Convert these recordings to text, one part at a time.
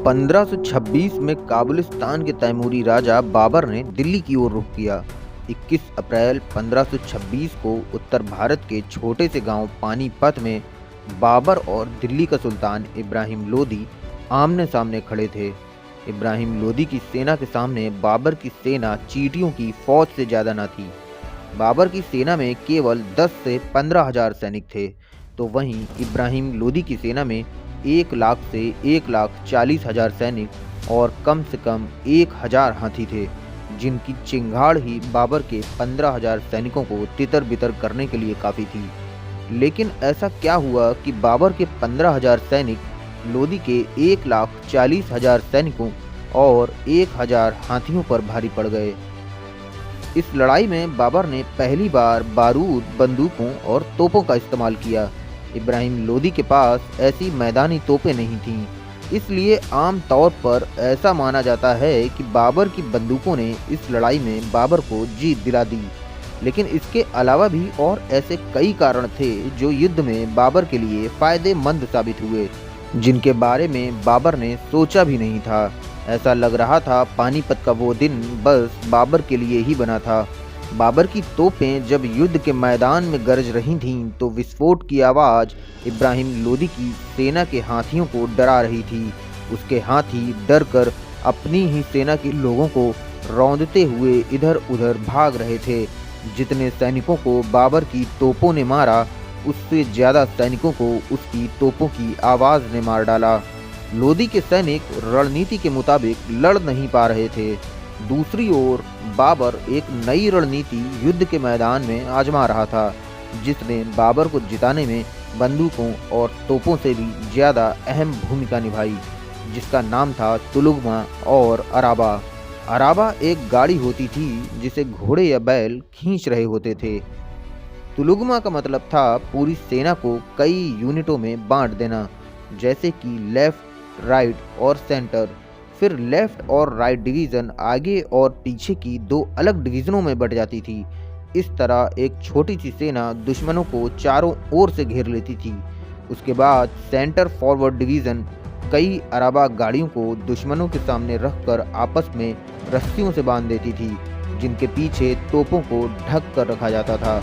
1526 में काबुलिस्तान के तैमूरी राजा बाबर ने दिल्ली की ओर रुख किया। 21 अप्रैल 1526 को उत्तर भारत के छोटे से गांव पानीपत में बाबर और दिल्ली का सुल्तान इब्राहिम लोदी आमने सामने खड़े थे। इब्राहिम लोदी की सेना के सामने बाबर की सेना चींटियों की फौज से ज़्यादा न थी। बाबर की सेना में केवल 10 से 15 हजार सैनिक थे, तो वहीं इब्राहिम लोदी की सेना में 1 लाख से 1,40,000 सैनिक और कम से कम 1,000 हाथी थे, जिनकी चिंगाड़ ही बाबर के 15,000 सैनिकों को तितर बितर करने के लिए काफ़ी थी। लेकिन ऐसा क्या हुआ कि बाबर के 15,000 सैनिक लोदी के 1,40,000 सैनिकों और 1,000 हाथियों पर भारी पड़ गए। इस लड़ाई में बाबर ने पहली बार बारूद, बंदूकों और तोपों का इस्तेमाल किया। इब्राहिम लोदी के पास ऐसी मैदानी तोपें नहीं थीं, इसलिए आम तौर पर ऐसा माना जाता है कि बाबर की बंदूकों ने इस लड़ाई में बाबर को जीत दिला दी। लेकिन इसके अलावा भी और ऐसे कई कारण थे जो युद्ध में बाबर के लिए फ़ायदेमंद साबित हुए, जिनके बारे में बाबर ने सोचा भी नहीं था। ऐसा लग रहा था पानीपत का वो दिन बस बाबर के लिए ही बना था। बाबर की तोपें जब युद्ध के मैदान में गरज रही थीं, तो विस्फोट की आवाज़ इब्राहिम लोदी की सेना के हाथियों को डरा रही थी। उसके हाथी डर कर अपनी ही सेना के लोगों को रौंदते हुए इधर उधर भाग रहे थे। जितने सैनिकों को बाबर की तोपों ने मारा, उससे ज़्यादा सैनिकों को उसकी तोपों की आवाज़ ने मार डाला। लोदी के सैनिक रणनीति के मुताबिक लड़ नहीं पा रहे थे। दूसरी ओर बाबर एक नई रणनीति युद्ध के मैदान में आजमा रहा था, जिसने बाबर को जिताने में बंदूकों और तोपों से भी ज़्यादा अहम भूमिका निभाई, जिसका नाम था तुलुगमा और अराबा। अराबा एक गाड़ी होती थी जिसे घोड़े या बैल खींच रहे होते थे। तुलुगमा का मतलब था पूरी सेना को कई यूनिटों में बांट देना, जैसे कि लेफ्ट, राइट और सेंटर। फिर लेफ्ट और राइट डिवीज़न आगे और पीछे की 2 अलग डिवीज़नों में बट जाती थी। इस तरह एक छोटी सी सेना दुश्मनों को चारों ओर से घेर लेती थी। उसके बाद सेंटर फॉरवर्ड डिवीज़न कई अराबा गाड़ियों को दुश्मनों के सामने रखकर आपस में रस्सियों से बांध देती थी, जिनके पीछे तोपों को ढक कर रखा जाता था।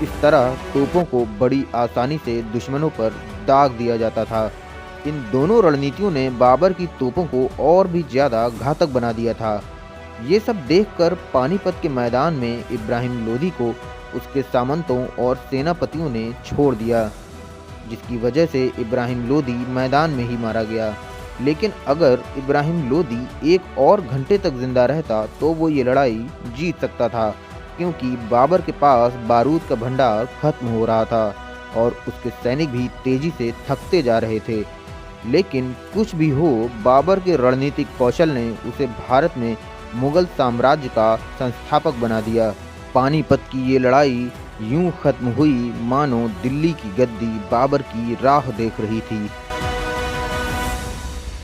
इस तरह तोपों को बड़ी आसानी से दुश्मनों पर दाग दिया जाता था। इन दोनों रणनीतियों ने बाबर की तोपों को और भी ज़्यादा घातक बना दिया था। ये सब देखकर पानीपत के मैदान में इब्राहिम लोदी को उसके सामंतों और सेनापतियों ने छोड़ दिया, जिसकी वजह से इब्राहिम लोदी मैदान में ही मारा गया। लेकिन अगर इब्राहिम लोदी 1 और घंटे तक जिंदा रहता तो वो ये लड़ाई जीत सकता था, क्योंकि बाबर के पास बारूद का भंडार खत्म हो रहा था और उसके सैनिक भी तेजी से थकते जा रहे थे। लेकिन कुछ भी हो, बाबर के रणनीतिक कौशल ने उसे भारत में मुगल साम्राज्य का संस्थापक बना दिया। पानीपत की ये लड़ाई यूं खत्म हुई मानो दिल्ली की गद्दी बाबर की राह देख रही थी।